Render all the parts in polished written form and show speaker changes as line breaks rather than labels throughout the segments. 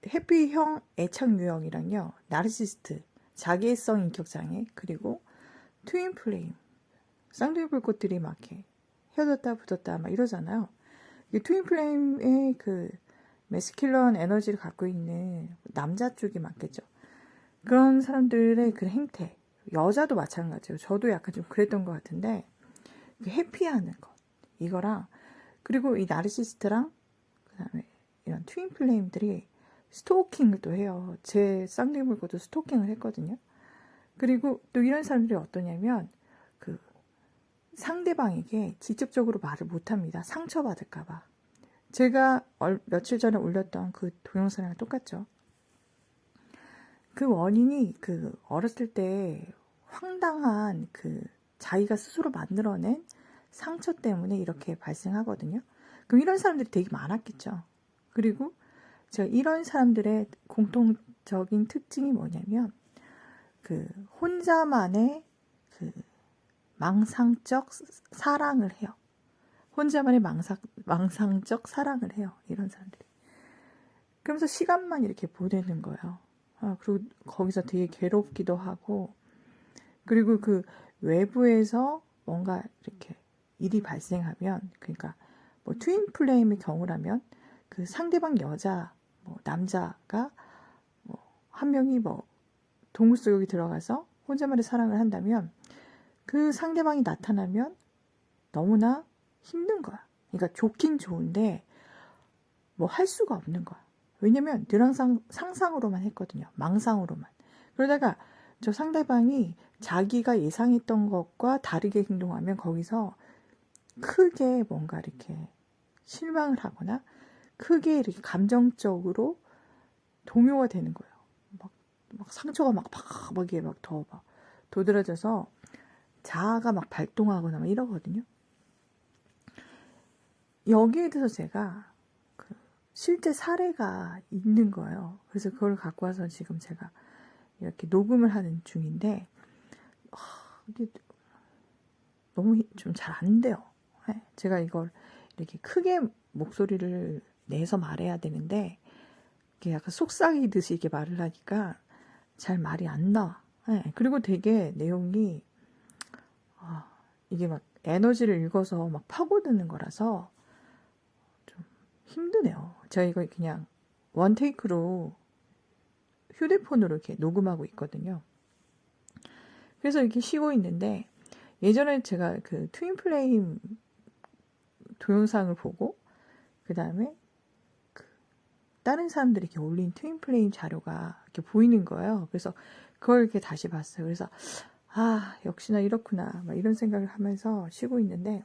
해피형 애착 유형이랑요, 나르시스트, 자기애성 인격장애, 그리고 트윈 플레임, 쌍둥이 불꽃들이 막 이렇게 헤어졌다 붙었다 막 이러잖아요. 이 트윈 플레임의 그 메스큘런 에너지를 갖고 있는 남자 쪽이 많겠죠. 그런 사람들의 그 행태, 여자도 마찬가지예요. 저도 약간 좀 그랬던 것 같은데, 그 회피하는 것, 이거랑, 그리고 이 나르시스트랑 그다음에 이런 트윈 플레임들이 스토킹을 또 해요. 제 쌍둥이 불꽃도 스토킹을 했거든요. 그리고 또 이런 사람들이 어떠냐면, 그 상대방에게 직접적으로 말을 못합니다. 상처받을까봐. 제가 며칠 전에 올렸던 그 동영상이랑 똑같죠. 그 원인이 그 어렸을 때 황당한 그 자기가 스스로 만들어낸 상처 때문에 이렇게 발생하거든요. 그럼 이런 사람들이 되게 많았겠죠. 그리고 제가 이런 사람들의 공통적인 특징이 뭐냐면, 그 혼자만의 그 망상적 사랑을 해요. 혼자만의 망상적 사랑을 해요. 이런 사람들이. 그러면서 시간만 이렇게 보내는 거예요. 그리고 거기서 되게 괴롭기도 하고, 그리고 그 외부에서 뭔가 이렇게 일이 발생하면, 그러니까 뭐 트윈 플레임의 경우라면 그 상대방 여자, 뭐 남자가 뭐 한 명이 뭐 동굴 속에 들어가서 혼자만의 사랑을 한다면, 그 상대방이 나타나면 너무나 힘든 거야. 그러니까 좋긴 좋은데 뭐 할 수가 없는 거야. 왜냐면 늘 항상 상상으로만 했거든요. 망상으로만. 그러다가 저 상대방이 자기가 예상했던 것과 다르게 행동하면 거기서 크게 뭔가 이렇게 실망을 하거나 크게 이렇게 감정적으로 동요가 되는 거예요. 막 상처가 막 이게 막 더 막 도드라져서 자아가 막 발동하거나 막 이러거든요. 여기에 대해서 제가 그 실제 사례가 있는 거예요. 그래서 그걸 갖고 와서 지금 제가 이렇게 녹음을 하는 중인데, 이게 너무 좀 잘 안 돼요. 네, 제가 이걸 이렇게 크게 목소리를 내서 말해야 되는데, 이게 약간 속삭이듯이 이렇게 말을 하니까 잘 말이 안 나와. 네, 그리고 되게 내용이, 이게 막 에너지를 읽어서 막 파고드는 거라서 좀 힘드네요. 제가 이거 그냥 원 테이크로 휴대폰으로 이렇게 녹음하고 있거든요. 그래서 이렇게 쉬고 있는데, 예전에 제가 그 트윈 플레임 동영상을 보고, 그 다음에 그 다른 사람들이 이렇게 올린 트윈 플레임 자료가 이렇게 보이는 거예요. 그래서 그걸 이렇게 다시 봤어요. 그래서 역시나 이렇구나 막 이런 생각을 하면서 쉬고 있는데,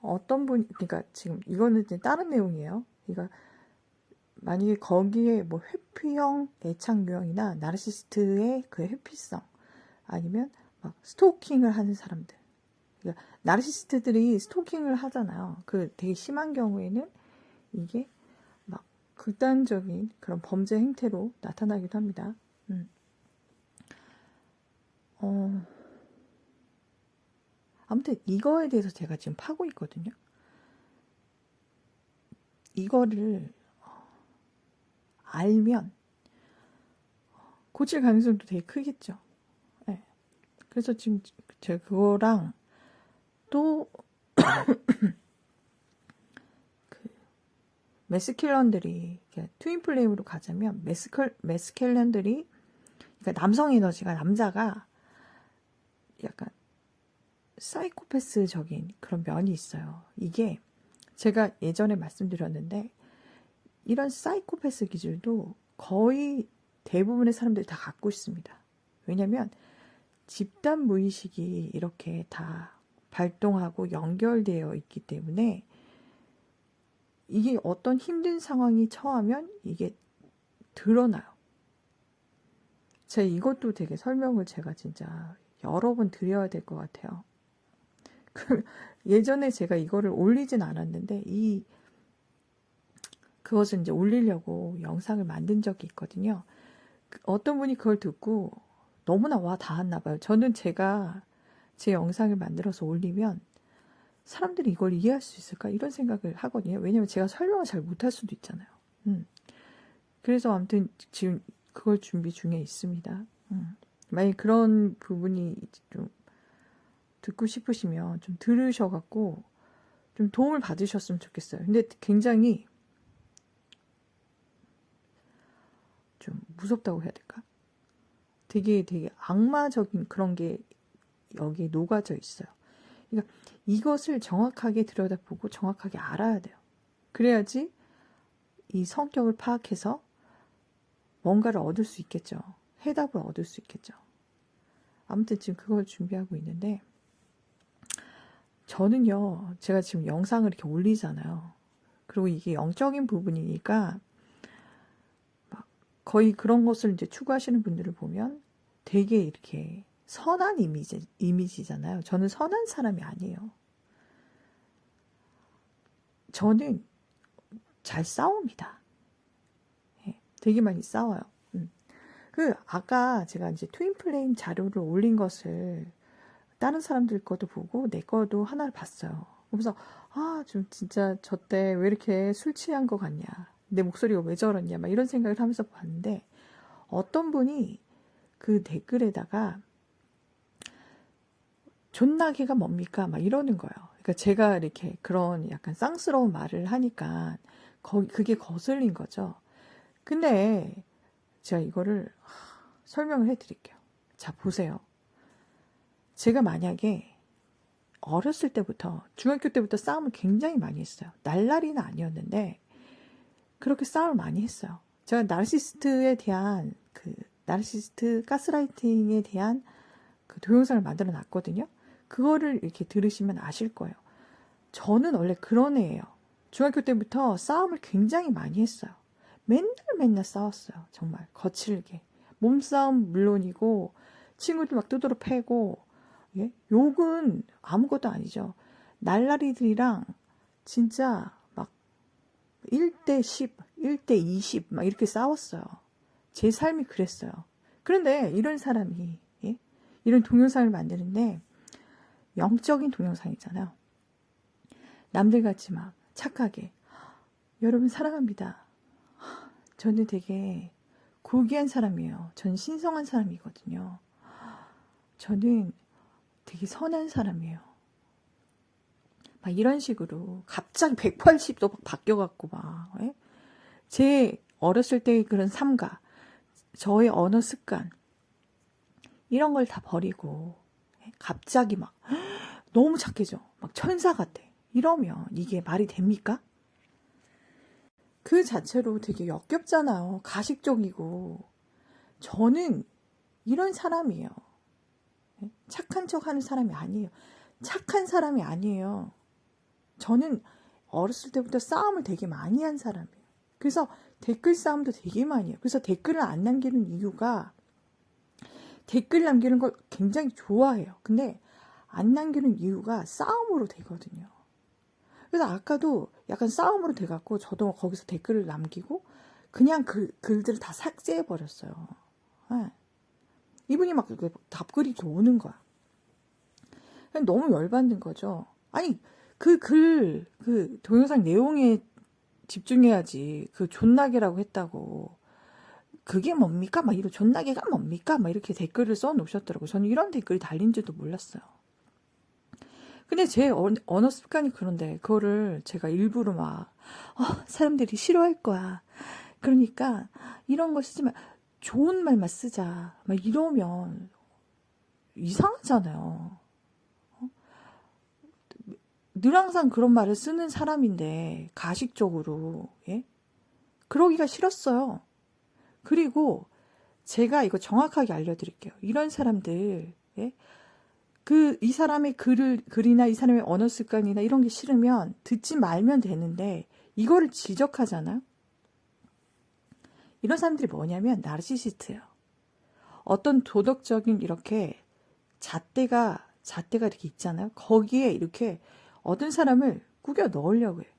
어떤 분, 그러니까 지금 이거는 이제 다른 내용이에요. 그러니까 만약에 거기에 뭐 회피형 애착 유형이나 나르시스트의 그 회피성, 아니면 막 스토킹을 하는 사람들, 그러니까 나르시스트들이 스토킹을 하잖아요. 그 되게 심한 경우에는 이게 막 극단적인 그런 범죄 행태로 나타나기도 합니다. 아무튼 이거에 대해서 제가 지금 파고 있거든요. 이거를 알면 고칠 가능성도 되게 크겠죠. 네. 그래서 지금 제가 그거랑 또 그 메스큘런들이, 트윈 플레임으로 가자면 메스큘런들이, 그러니까 남성 에너지가, 남자가 약간 사이코패스적인 그런 면이 있어요. 이게 제가 예전에 말씀드렸는데, 이런 사이코패스 기질도 거의 대부분의 사람들이 다 갖고 있습니다. 왜냐면 집단 무의식이 이렇게 다 발동하고 연결되어 있기 때문에, 이게 어떤 힘든 상황이 처하면 이게 드러나요. 제가 이것도 되게 설명을 제가 진짜 여러 번 드려야 될 것 같아요. 예전에 제가 이거를 올리진 않았는데, 그것을 이제 올리려고 영상을 만든 적이 있거든요. 어떤 분이 그걸 듣고 너무나 와 닿았나 봐요. 저는 제가 제 영상을 만들어서 올리면 사람들이 이걸 이해할 수 있을까? 이런 생각을 하거든요. 왜냐면 제가 설명을 잘 못할 수도 있잖아요. 그래서 아무튼 지금 그걸 준비 중에 있습니다. 만약 그런 부분이 좀 듣고 싶으시면 좀 들으셔갖고 좀 도움을 받으셨으면 좋겠어요. 근데 굉장히 좀 무섭다고 해야 될까? 되게 악마적인 그런 게 여기에 녹아져 있어요. 그러니까 이것을 정확하게 들여다보고 정확하게 알아야 돼요. 그래야지 이 성격을 파악해서 뭔가를 얻을 수 있겠죠. 해답을 얻을 수 있겠죠. 아무튼 지금 그걸 준비하고 있는데, 저는요, 제가 지금 영상을 이렇게 올리잖아요. 그리고 이게 영적인 부분이니까 막 거의 그런 것을 이제 추구하시는 분들을 보면 되게 이렇게 선한 이미지잖아요. 저는 선한 사람이 아니에요. 저는 잘 싸웁니다. 예, 되게 많이 싸워요. 아까 제가 이제 트윈플레임 자료를 올린 것을 다른 사람들 것도 보고 내 것도 하나를 봤어요. 그래서 좀 진짜 저 때 왜 이렇게 술 취한 것 같냐, 내 목소리가 왜 저러냐, 막 이런 생각을 하면서 봤는데, 어떤 분이 그 댓글에다가 존나게가 뭡니까? 막 이러는 거예요. 그러니까 제가 이렇게 그런 약간 쌍스러운 말을 하니까 그게 거슬린 거죠. 근데 제가 이거를 설명을 해드릴게요. 자, 보세요. 제가 만약에 어렸을 때부터, 중학교 때부터 싸움을 굉장히 많이 했어요. 날라리는 아니었는데 그렇게 싸움을 많이 했어요. 제가 나르시스트에 대한 나르시스트 가스라이팅에 대한 그 동영상을 만들어 놨거든요. 그거를 이렇게 들으시면 아실 거예요. 저는 원래 그런 애예요. 중학교 때부터 싸움을 굉장히 많이 했어요. 맨날 싸웠어요. 정말 거칠게. 몸싸움 물론이고 친구들 막 두드러 패고, 예? 욕은 아무것도 아니죠. 날라리들이랑 진짜 막 1대 10, 1대 20 막 이렇게 싸웠어요. 제 삶이 그랬어요. 그런데 이런 사람이, 예? 이런 동영상을 만드는데 영적인 동영상이잖아요. 남들같이 막 착하게 여러분 사랑합니다. 저는 되게 고귀한 사람이에요. 전 신성한 사람이거든요. 저는 되게 선한 사람이에요. 막 이런 식으로 갑자기 180도 바뀌어갖고 막, 예? 제 어렸을 때의 그런 삶과 저의 언어 습관 이런 걸 다 버리고, 예? 갑자기 막 너무 착해져. 막 천사 같아. 이러면 이게 말이 됩니까? 그 자체로 되게 역겹잖아요. 가식적이고. 저는 이런 사람이에요. 착한 척 하는 사람이 아니에요. 착한 사람이 아니에요. 저는 어렸을 때부터 싸움을 되게 많이 한 사람이에요. 그래서 댓글 싸움도 되게 많이 해요. 그래서 댓글을 안 남기는 이유가, 댓글 남기는 걸 굉장히 좋아해요. 근데 안 남기는 이유가 싸움으로 되거든요. 그래서 아까도 약간 싸움으로 돼갖고 저도 거기서 댓글을 남기고 그냥 글들을 다 삭제해버렸어요. 네. 이분이 막 답글이 이렇게 오는 거야. 너무 열받는 거죠. 아니, 그 동영상 내용에 집중해야지. 그 존나게라고 했다고. 그게 뭡니까? 막 이런 존나게가 뭡니까? 막 이렇게 댓글을 써 놓으셨더라고요. 저는 이런 댓글이 달린지도 몰랐어요. 근데 제 언어 습관이 그런데 그거를 제가 일부러 막 사람들이 싫어할 거야. 그러니까 이런 거 쓰지 마. 좋은 말만 쓰자. 막 이러면 이상하잖아요. 늘 항상 그런 말을 쓰는 사람인데 가식적으로, 예? 그러기가 싫었어요. 그리고 제가 이거 정확하게 알려드릴게요. 이런 사람들, 예? 이 사람의 글이나 이 사람의 언어 습관이나 이런 게 싫으면 듣지 말면 되는데 이거를 지적하잖아요. 이런 사람들이 뭐냐면 나르시시스트예요. 어떤 도덕적인 이렇게 잣대가 이렇게 있잖아요. 거기에 이렇게 어떤 사람을 꾸겨 넣으려고 해요.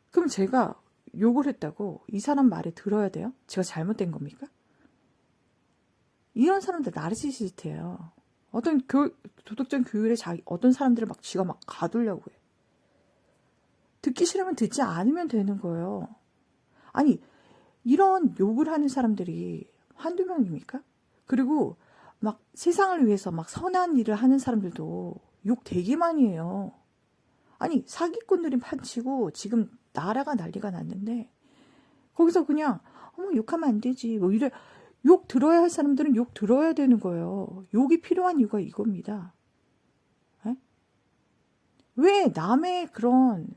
그럼 제가 욕을 했다고 이 사람 말에 들어야 돼요? 제가 잘못된 겁니까? 이런 사람들 나르시시스트예요. 어떤 도덕적인 교율에 어떤 사람들을 막 지가 막 가두려고 해. 듣기 싫으면 듣지 않으면 되는 거예요. 아니, 이런 욕을 하는 사람들이 한두 명입니까? 그리고 막 세상을 위해서 막 선한 일을 하는 사람들도 욕 되게 많이 해요. 아니, 사기꾼들이 판치고 지금 나라가 난리가 났는데 거기서 그냥 어머 욕하면 안 되지 뭐 이래. 욕 들어야 할 사람들은 욕 들어야 되는 거예요. 욕이 필요한 이유가 이겁니다. 에? 왜 남의 그런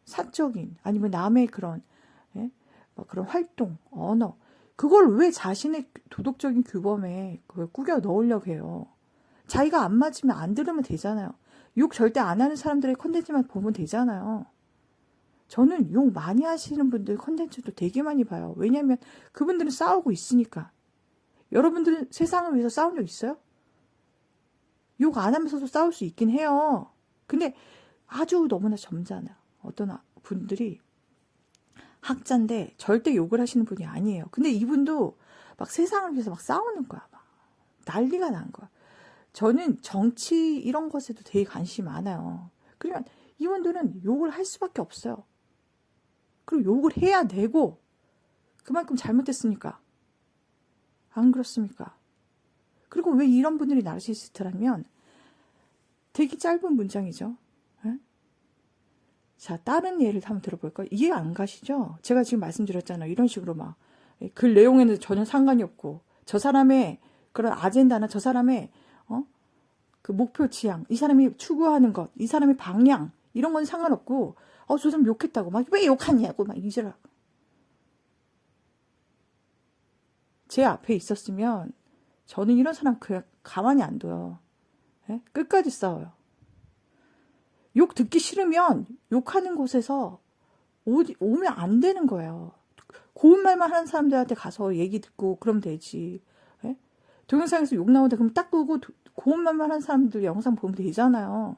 사적인 아니면 남의 그런 뭐 그런 활동, 언어 그걸 왜 자신의 도덕적인 규범에 그걸 꾸겨 넣으려고 해요. 자기가 안 맞으면 안 들으면 되잖아요. 욕 절대 안 하는 사람들의 컨텐츠만 보면 되잖아요. 저는 욕 많이 하시는 분들 컨텐츠도 되게 많이 봐요. 왜냐하면 그분들은 싸우고 있으니까. 여러분들은 세상을 위해서 싸운 적 있어요? 욕 안 하면서도 싸울 수 있긴 해요. 근데 아주 너무나 점잖아요. 어떤 분들이 학자인데 절대 욕을 하시는 분이 아니에요. 근데 이분도 막 세상을 위해서 막 싸우는 거야. 막 난리가 난 거야. 저는 정치 이런 것에도 되게 관심이 많아요. 그러면 이분들은 욕을 할 수밖에 없어요. 그리고 욕을 해야 되고 그만큼 잘못됐으니까. 안 그렇습니까? 그리고 왜 이런 분들이 나르시시스트라면 되게 짧은 문장이죠. 에? 자, 다른 예를 한번 들어볼까요? 이해 안 가시죠? 제가 지금 말씀드렸잖아요. 이런 식으로 막 글 내용에는 전혀 상관이 없고 저 사람의 그런 아젠다나 저 사람의 그 목표 지향, 이 사람이 추구하는 것, 이 사람의 방향 이런 건 상관없고 저 사람 욕했다고 막 왜 욕하냐고 막 이제라. 제 앞에 있었으면 저는 이런 사람 그냥 가만히 안 둬요. 예? 끝까지 싸워요. 욕 듣기 싫으면 욕하는 곳에서 오면 안 되는 거예요. 고운 말만 하는 사람들한테 가서 얘기 듣고 그러면 되지. 예? 동영상에서 욕 나오는데 그럼 딱 끄고 고운 말만 하는 사람들 영상 보면 되잖아요.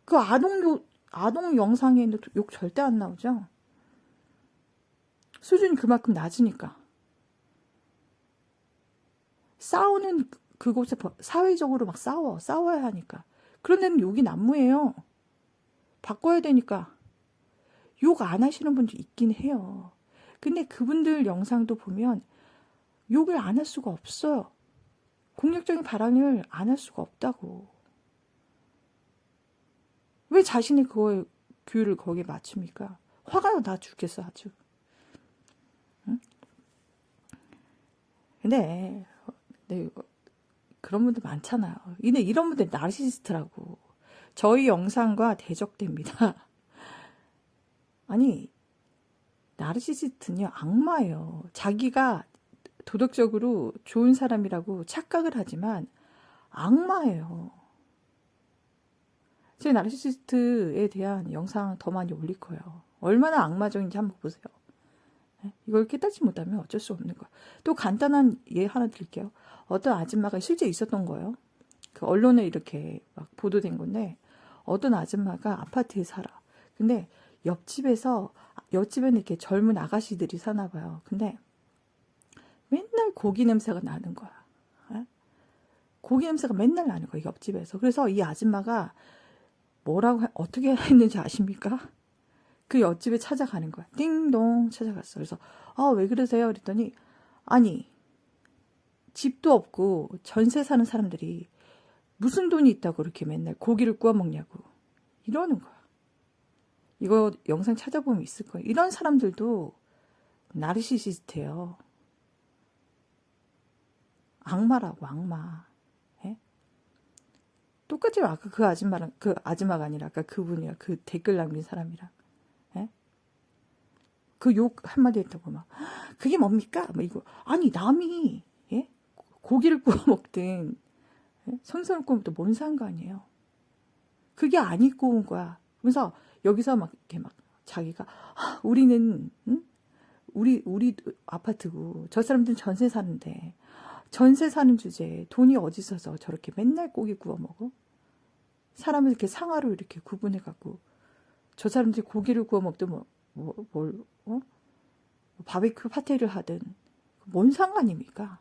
그 아동 영상에는 욕 절대 안 나오죠. 수준이 그만큼 낮으니까. 싸우는 그곳에 사회적으로 막 싸워야 하니까. 그런 데는 욕이 난무해요. 바꿔야 되니까. 욕 안 하시는 분도 있긴 해요. 근데 그분들 영상도 보면 욕을 안 할 수가 없어요. 공격적인 발언을 안 할 수가 없다고. 왜 자신이 그거에 규율을 거기에 맞춥니까? 화가 나 죽겠어 아주. 응? 근데 그런 분들 많잖아요. 근데 이런 분들 나르시시스트라고. 저희 영상과 대적됩니다. 아니 나르시시스트는요 악마예요. 자기가 도덕적으로 좋은 사람이라고 착각을 하지만 악마예요. 제 나르시시스트에 대한 영상 더 많이 올릴 거예요. 얼마나 악마적인지 한번 보세요. 이걸 깨닫지 못하면 어쩔 수 없는 거야. 또 간단한 예 하나 드릴게요. 어떤 아줌마가 실제 있었던 거예요. 그 언론에 이렇게 막 보도된 건데 어떤 아줌마가 아파트에 살아. 근데 옆집에는 이렇게 젊은 아가씨들이 사나 봐요. 근데 맨날 고기 냄새가 나는 거야. 고기 냄새가 맨날 나는 거야, 옆집에서. 그래서 이 아줌마가 어떻게 했는지 아십니까? 그 옆집에 찾아가는 거야. 띵동 찾아갔어. 그래서 왜 그러세요? 그랬더니 아니 집도 없고 전세 사는 사람들이 무슨 돈이 있다고 그렇게 맨날 고기를 구워 먹냐고 이러는 거야. 이거 영상 찾아보면 있을 거예요. 이런 사람들도 나르시시스트예요. 악마라고 악마. 예? 똑같이 아까 그 아줌마가 아니라 아까 그분이야. 그 댓글 남긴 사람이랑. 예? 그 욕 한마디 했다고 막 그게 뭡니까? 뭐 이거 아니 남이 예? 고기를 구워 먹든 생선을 구워 먹든 뭔 상관이에요. 그게 안 입고 온 거야. 그래서 여기서 막 이렇게 막 자기가 우리는 우리 아파트고 저 사람들은 전세 사는데 전세 사는 주제에 돈이 어디서서 저렇게 맨날 고기 구워 먹어? 사람을 이렇게 상하로 이렇게 구분해 갖고 저 사람들이 고기를 구워 먹든 바비큐 파티를 하든 뭔 상관입니까?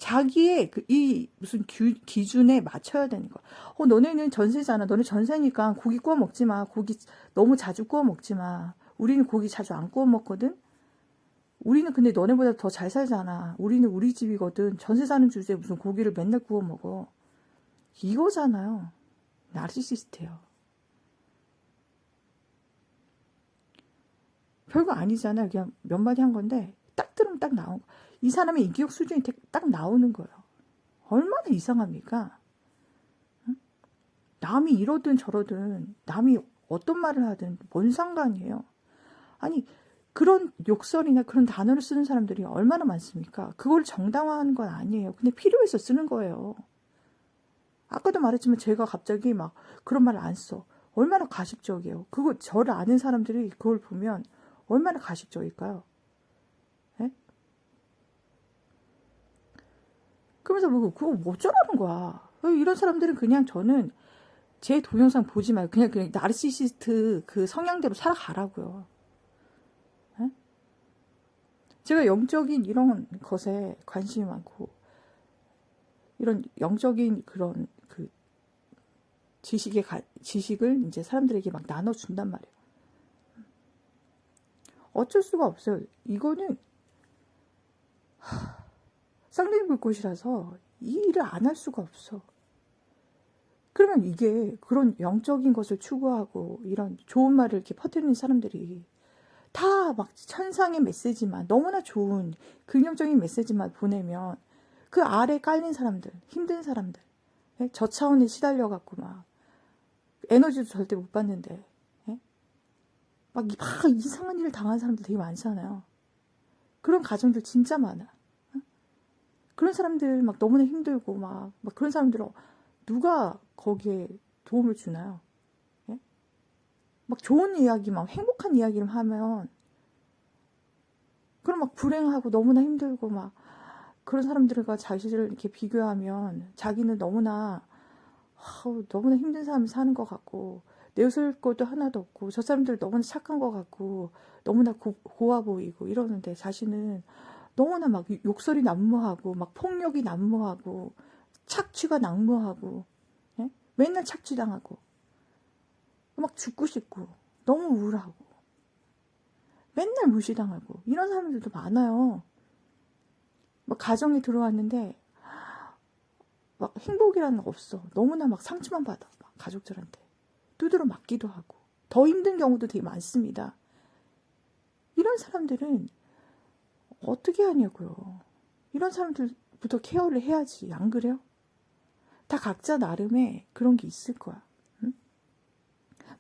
자기의 이 무슨 기준에 맞춰야 되는 거야. 너네는 전세잖아. 너네 전세니까 고기 구워 먹지 마. 고기 너무 자주 구워 먹지 마. 우리는 고기 자주 안 구워 먹거든. 우리는 근데 너네보다 더 잘 살잖아. 우리는 우리 집이거든. 전세 사는 주제에 무슨 고기를 맨날 구워 먹어. 이거잖아요. 나르시시스트예요. 별거 아니잖아요. 그냥 몇 마디 한 건데 딱 들으면 딱 나온 거. 이 사람의 인격 수준이 딱 나오는 거예요. 얼마나 이상합니까? 응? 남이 이러든 저러든 남이 어떤 말을 하든 뭔 상관이에요. 아니 그런 욕설이나 그런 단어를 쓰는 사람들이 얼마나 많습니까? 그걸 정당화하는 건 아니에요. 근데 필요해서 쓰는 거예요. 아까도 말했지만 제가 갑자기 막 그런 말을 안 써. 얼마나 가식적이에요. 그거 저를 아는 사람들이 그걸 보면 얼마나 가식적일까요? 네? 그러면서 그거 뭐 어쩌라는 거야. 이런 사람들은 그냥 저는 제 동영상 보지 말고 그냥 나르시시스트 그 성향대로 살아가라고요. 네? 제가 영적인 이런 것에 관심이 많고 이런 영적인 그런 그 지식을 이제 사람들에게 막 나눠준단 말이에요. 어쩔 수가 없어요. 이거는 쌍둥이 불꽃이라서 이 일을 안 할 수가 없어. 그러면 이게 그런 영적인 것을 추구하고 이런 좋은 말을 이렇게 퍼뜨리는 사람들이 다 막 천상의 메시지만 너무나 좋은 긍정적인 메시지만 보내면 그 아래 깔린 사람들, 힘든 사람들, 저차원에 시달려갖고 막 에너지도 절대 못 받는데 막 이상한 일을 당한 사람들 되게 많잖아요. 그런 가정들 진짜 많아. 그런 사람들 막 너무나 힘들고 막 그런 사람들 누가 거기에 도움을 주나요? 예? 막 좋은 이야기, 막 행복한 이야기를 하면 그럼 막 불행하고 너무나 힘들고 막 그런 사람들과 자신을 이렇게 비교하면 자기는 너무나 힘든 삶을 사는 것 같고 내세울 것도 하나도 없고 저 사람들 너무나 착한 것 같고 너무나 고와 보이고 이러는데 자신은 너무나 막 욕설이 난무하고 막 폭력이 난무하고 착취가 난무하고 예? 맨날 착취당하고 막 죽고 싶고 너무 우울하고 맨날 무시당하고 이런 사람들도 많아요. 막 가정에 들어왔는데 막 행복이라는 거 없어. 너무나 막 상처만 받아. 막 가족들한테 두드러 맞기도 하고 더 힘든 경우도 되게 많습니다. 이런 사람들은 어떻게 하냐고요. 이런 사람들부터 케어를 해야지. 안 그래요? 다 각자 나름의 그런 게 있을 거야. 응?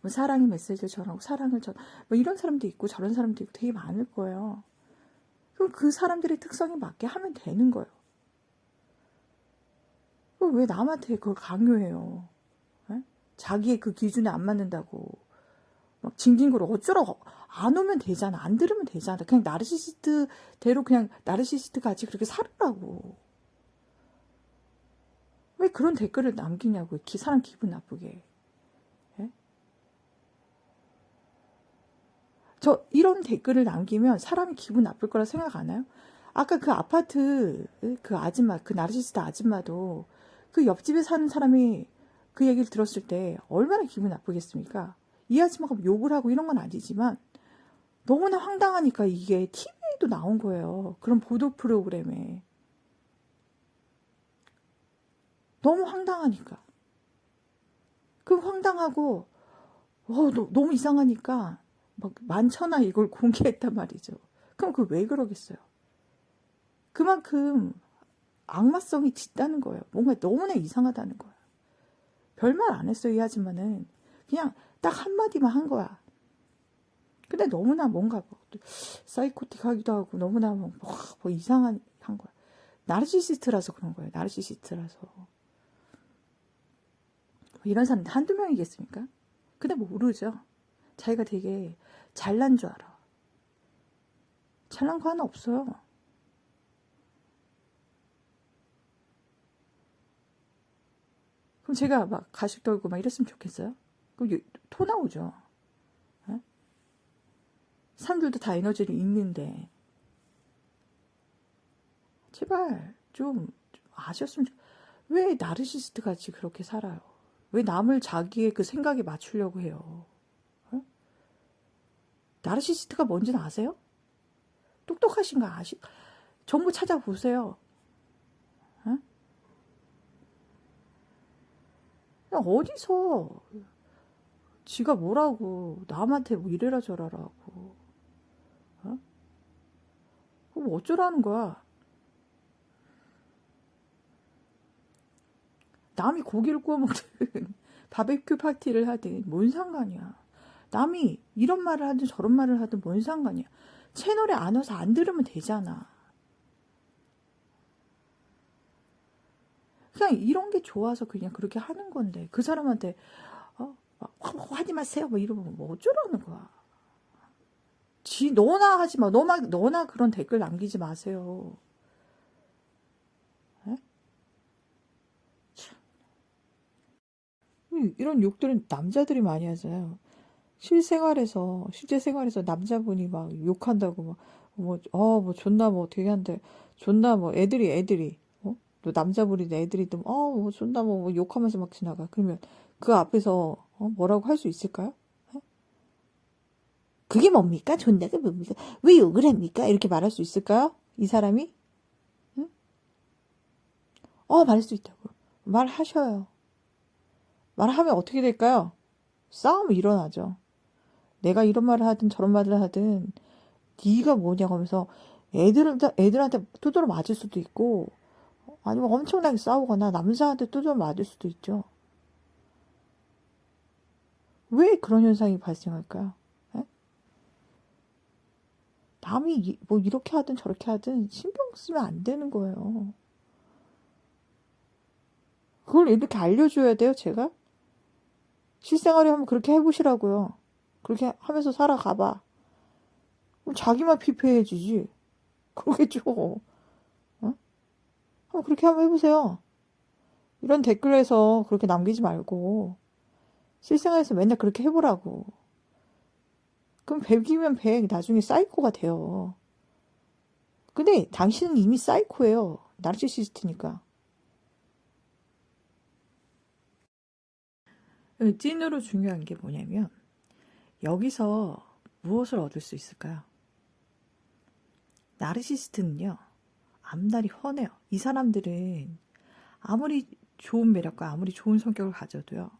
뭐 사랑의 메시지를 전하고 사랑을 뭐 이런 사람도 있고 저런 사람도 있고 되게 많을 거예요. 그럼 그 사람들의 특성에 맞게 하면 되는 거예요. 왜 남한테 그걸 강요해요? 에? 자기의 그 기준에 안 맞는다고 막 징징거려 어쩌라고 안 오면 되잖아. 안 들으면 되잖아. 그냥 나르시시스트대로 그냥 나르시시스트 같이 그렇게 살으라고. 왜 그런 댓글을 남기냐고. 사람 기분 나쁘게. 에? 저 이런 댓글을 남기면 사람이 기분 나쁠 거라 생각 안 해요? 아까 그 아파트 그 아줌마 그 나르시시스트 아줌마도 그 옆집에 사는 사람이 그 얘기를 들었을 때 얼마나 기분 나쁘겠습니까? 이 아줌마가 욕을 하고 이런 건 아니지만 너무나 황당하니까 이게 TV에도 나온 거예요. 그런 보도 프로그램에. 너무 황당하니까. 그 황당하고 너무 이상하니까 막 만천하 이걸 공개했단 말이죠. 그럼 그 왜 그러겠어요? 그만큼 악마성이 짙다는 거예요. 뭔가 너무나 이상하다는 거예요. 별말 안 했어요. 이 아줌마는. 그냥 딱 한마디만 한 거야. 근데 너무나 뭔가 사이코틱하기도 하고 너무나 뭐 이상한 한 거야. 나르시시스트라서 그런 거예요. 나르시시스트라서. 이런 사람 한두 명이겠습니까? 근데 모르죠. 자기가 되게 잘난 줄 알아. 잘난 거 하나 없어요. 그럼 제가 막 가식 떨고 막 이랬으면 좋겠어요? 그럼 토 나오죠. 에? 사람들도 다 에너지를 잃는데 제발 좀 아셨으면 왜 나르시스트 같이 그렇게 살아요? 왜 남을 자기의 그 생각에 맞추려고 해요? 어? 나르시스트가 뭔지는 아세요? 똑똑하신 거 정보 찾아보세요. 어? 어디서 지가 뭐라고 남한테 뭐 이래라 저라라고. 어? 그럼 어쩌라는 거야? 남이 고기를 구워 먹든 바베큐 파티를 하든 뭔 상관이야. 남이 이런 말을 하든 저런 말을 하든 뭔 상관이야. 채널에 안 와서 안 들으면 되잖아. 그냥 이런 게 좋아서 그냥 그렇게 하는 건데 그 사람한테 하지 마세요 뭐 이러면 뭐 어쩌라는 거야. 너나 하지 마. 너나 그런 댓글 남기지 마세요. 에? 이런 욕들은 남자들이 많이 하잖아요. 실제 생활에서 남자분이 막 욕한다고 뭐 존나 뭐 되게 한데 존나 뭐 애들이 또 남자분이 애들이 뭐 존나 뭐 욕하면서 막 지나가. 그러면 그 앞에서 뭐라고 할 수 있을까요? 그게 뭡니까? 존나가 뭡니까? 왜 욕을 합니까? 이렇게 말할 수 있을까요? 이 사람이? 응? 말할 수 있다고. 말하셔요. 말하면 어떻게 될까요? 싸움이 일어나죠. 내가 이런 말을 하든 저런 말을 하든 네가 뭐냐고 하면서 애들한테 두드러 맞을 수도 있고 아니면 엄청나게 싸우거나 남자한테 두드러 맞을 수도 있죠. 왜 그런 현상이 발생할까요? 에? 남이 뭐 이렇게 하든 저렇게 하든 신경 쓰면 안 되는 거예요. 그걸 이렇게 알려줘야 돼요, 제가? 실생활에 하면 그렇게 해보시라고요. 그렇게 하면서 살아가봐. 그럼 자기만 피폐해지지. 그러겠죠. 어? 한번 그렇게 한번 해보세요. 이런 댓글에서 그렇게 남기지 말고 실생활에서 맨날 그렇게 해보라고. 그럼 100이면 100 나중에 사이코가 돼요. 근데 당신은 이미 사이코예요. 나르시시스트니까. 찐으로 중요한 게 뭐냐면 여기서 무엇을 얻을 수 있을까요? 나르시스트는요. 앞날이 훤해요. 이 사람들은 아무리 좋은 매력과 아무리 좋은 성격을 가져도요.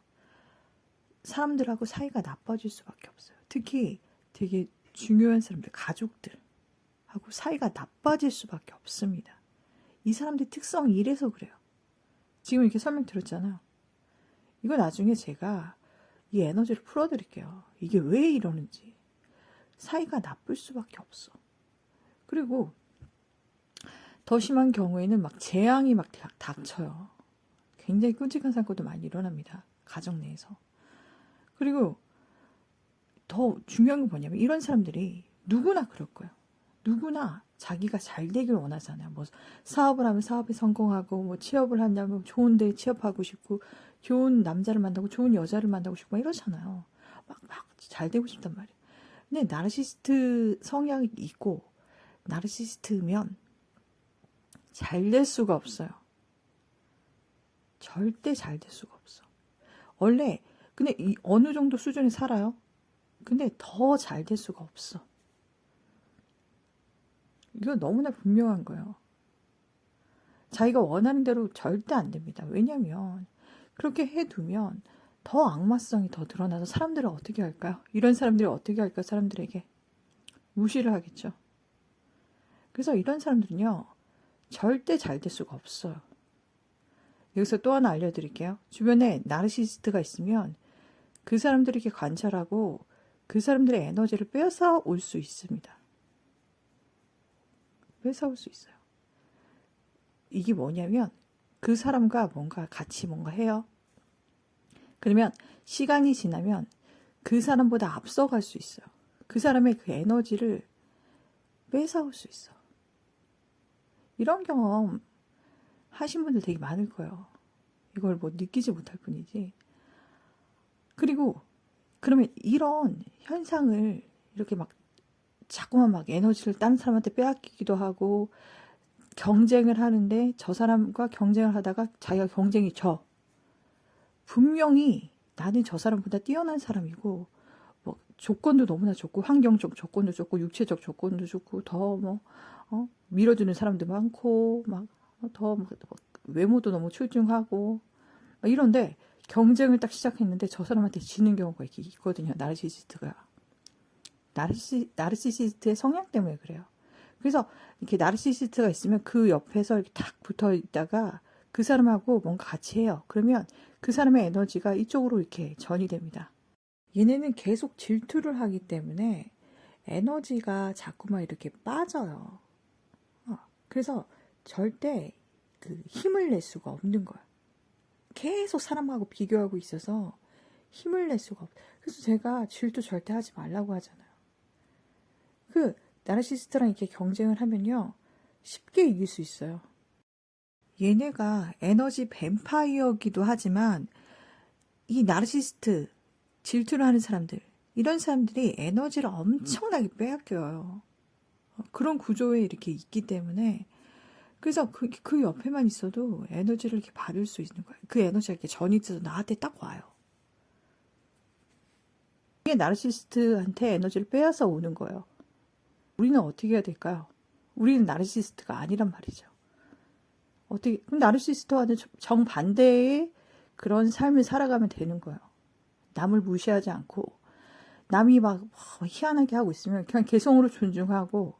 사람들하고 사이가 나빠질 수밖에 없어요. 특히 되게 중요한 사람들, 가족들하고 사이가 나빠질 수밖에 없습니다. 이 사람들 특성이 이래서 그래요. 지금 이렇게 설명드렸잖아요. 이거 나중에 제가 이 에너지를 풀어드릴게요. 이게 왜 이러는지. 사이가 나쁠 수밖에 없어. 그리고 더 심한 경우에는 막 재앙이 막 닥쳐요. 굉장히 끔찍한 사건도 많이 일어납니다. 가정 내에서. 그리고 더 중요한 건 뭐냐면 이런 사람들이 누구나 그럴 거예요. 누구나 자기가 잘 되길 원하잖아요. 뭐 사업을 하면 사업에 성공하고 뭐 취업을 한다면 좋은 데 취업하고 싶고 좋은 남자를 만나고 좋은 여자를 만나고 싶고 이러잖아요. 막 잘 되고 싶단 말이에요. 근데 나르시스트 성향이 있고 나르시스트면 잘 될 수가 없어요. 절대 잘 될 수가 없어. 원래 근데 어느 정도 수준에 살아요. 근데 더 잘 될 수가 없어. 이거 너무나 분명한 거예요. 자기가 원하는 대로 절대 안 됩니다. 왜냐면 그렇게 해두면 더 악마성이 더 드러나서 사람들은 어떻게 할까요? 이런 사람들이 어떻게 할까요? 사람들에게 무시를 하겠죠. 그래서 이런 사람들은요. 절대 잘 될 수가 없어요. 여기서 또 하나 알려드릴게요. 주변에 나르시스트가 있으면 그 사람들에게 관찰하고 그 사람들의 에너지를 빼앗아 올 수 있습니다. 뺏어올 수 있어요. 이게 뭐냐면 그 사람과 같이 뭔가 해요. 그러면 시간이 지나면 그 사람보다 앞서갈 수 있어요. 그 사람의 그 에너지를 뺏어올 수 있어. 이런 경험 하신 분들 되게 많을 거예요. 이걸 뭐 느끼지 못할 뿐이지. 그리고 그러면 이런 현상을 이렇게 막 자꾸만 막 에너지를 다른 사람한테 빼앗기기도 하고 경쟁을 하는데 저 사람과 경쟁을 하다가 자기가 경쟁이 져. 분명히 나는 저 사람보다 뛰어난 사람이고 뭐 조건도 너무나 좋고 환경적 조건도 좋고 육체적 조건도 좋고 더 뭐 밀어주는 사람도 많고 막 더 외모도 너무 출중하고 이런데 경쟁을 딱 시작했는데 저 사람한테 지는 경우가 이렇게 있거든요. 나르시시스트가. 나르시시스트의 성향 때문에 그래요. 그래서 이렇게 나르시시스트가 있으면 그 옆에서 이렇게 탁 붙어 있다가 그 사람하고 뭔가 같이 해요. 그러면 그 사람의 에너지가 이쪽으로 이렇게 전이 됩니다. 얘네는 계속 질투를 하기 때문에 에너지가 자꾸만 이렇게 빠져요. 그래서 절대 그 힘을 낼 수가 없는 거예요. 계속 사람하고 비교하고 있어서 힘을 낼 수가 없. 그래서 제가 질투 절대 하지 말라고 하잖아요. 그 나르시스트랑 이렇게 경쟁을 하면요, 쉽게 이길 수 있어요. 얘네가 에너지 뱀파이어기도 하지만 이 나르시스트 질투를 하는 사람들, 이런 사람들이 에너지를 엄청나게 빼앗겨요. 그런 구조에 이렇게 있기 때문에 그래서 그 옆에만 있어도 에너지를 이렇게 받을 수 있는 거예요. 그 에너지가 이렇게 전이 있어서 나한테 딱 와요. 이게 나르시스트한테 에너지를 빼앗아 오는 거예요. 우리는 어떻게 해야 될까요? 우리는 나르시스트가 아니란 말이죠. 어떻게, 그럼 나르시스트와는 정반대의 그런 삶을 살아가면 되는 거예요. 남을 무시하지 않고, 남이 막 희한하게 하고 있으면 그냥 개성으로 존중하고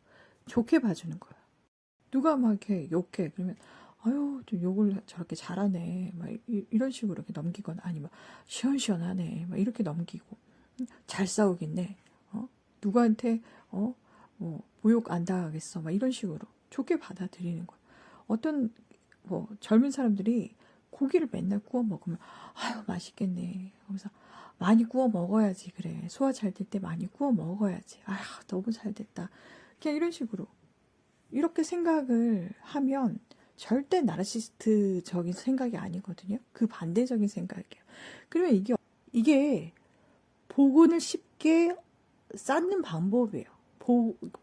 좋게 봐주는 거예요. 누가 막 이렇게 욕해. 그러면, 아유, 좀 욕을 저렇게 잘하네. 막 이런 식으로 이렇게 넘기거나, 아니면 시원시원하네. 막 이렇게 넘기고. 잘 싸우겠네. 누구한테, 모욕 안 당하겠어. 막 이런 식으로 좋게 받아들이는 거예요. 어떤, 젊은 사람들이 고기를 맨날 구워 먹으면, 아유, 맛있겠네. 그래서 많이 구워 먹어야지. 그래. 소화 잘 될 때 많이 구워 먹어야지. 아유, 너무 잘 됐다. 그냥 이런 식으로. 이렇게 생각을 하면 절대 나르시스트적인 생각이 아니거든요. 그 반대적인 생각이에요. 그러면 이게 복운을 쉽게 쌓는 방법이에요.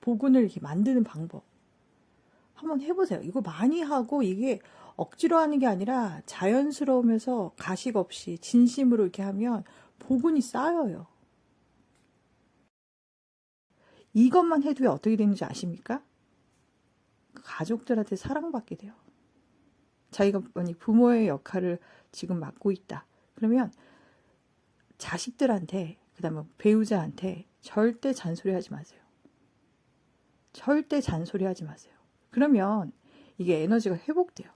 복운을 이렇게 만드는 방법. 한번 해보세요. 이거 많이 하고 이게 억지로 하는 게 아니라 자연스러우면서 가식 없이 진심으로 이렇게 하면 복운이 쌓여요. 이것만 해도 어떻게 되는지 아십니까? 가족들한테 사랑받게 돼요. 자기가 만약 부모의 역할을 지금 맡고 있다. 그러면 자식들한테, 그 다음에 배우자한테 절대 잔소리하지 마세요. 절대 잔소리하지 마세요. 그러면 이게 에너지가 회복돼요.